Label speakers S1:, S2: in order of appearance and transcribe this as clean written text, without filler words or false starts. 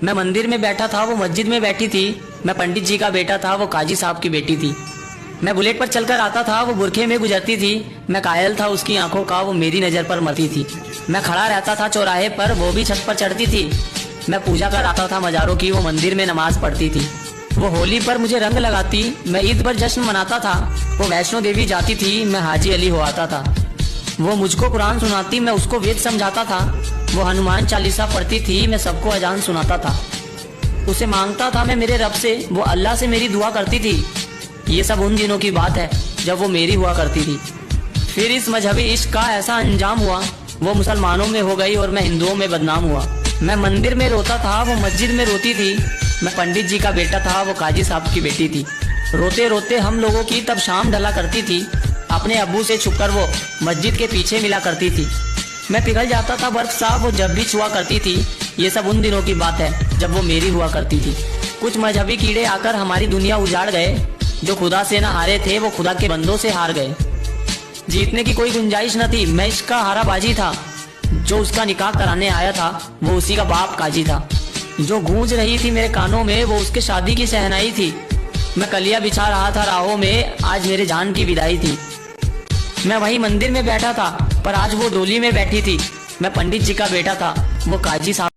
S1: मैं मंदिर में बैठा था, वो मस्जिद में बैठी थी। मैं पंडित जी का बेटा था, वो काजी साहब की बेटी थी। मैं बुलेट पर चलकर आता था, वो बुरखे में गुजरती थी। मैं कायल था उसकी आंखों का, वो मेरी नजर पर मरती थी। मैं खड़ा रहता था चौराहे पर, वो भी छत पर चढ़ती थी। मैं पूजा कर आता था मजारों की, वो मंदिर में नमाज पढ़ती थी। वो होली पर मुझे रंग लगाती, मैं ईद पर जश्न मनाता था। वो वैष्णो देवी जाती थी, मैं हाजी अली हो आता था। वो मुझको कुरान सुनाती, मैं उसको वेद समझाता था। वो हनुमान चालीसा पढ़ती थी, मैं सबको अजान सुनाता था। उसे मांगता था मैं मेरे रब से, वो अल्लाह से मेरी दुआ करती थी। ये सब उन दिनों की बात है जब वो मेरी हुआ करती थी। फिर इस मजहबी इश्क का ऐसा अंजाम हुआ, वो मुसलमानों में हो गई और मैं हिंदुओं में बदनाम हुआ। मैं मंदिर में रोता था, वो मस्जिद में रोती थी। मैं पंडित जी का बेटा था, वो काजी साहब की बेटी थी। रोते रोते हम लोगों की तब शाम ढला करती थी। अपने अब्बू से छुपकर वो मस्जिद के पीछे मिला करती थी। मैं पिघल जाता था बर्फ सा, वो जब भी छुआ करती थी। ये सब उन दिनों की बात है जब वो मेरी हुआ करती थी। कुछ मजहबी कीड़े आकर हमारी दुनिया उजाड़ गए। जो खुदा से न हारे थे, वो खुदा के बंदों से हार गए। जीतने की कोई गुंजाइश न थी, मैं इसका हारा बाजी था। जो उसका निकाह कराने आया था, वो उसी का बाप काजी था। जो गूंज रही थी मेरे कानों में, वो उसके शादी की शहनाई थी। मैं कलिया बिछा रहा था राहों में, आज मेरे जान की विदाई थी। मैं वही मंदिर में बैठा था, पर आज वो डोली में बैठी थी। मैं पंडित जी का बेटा था, वो काजी साहब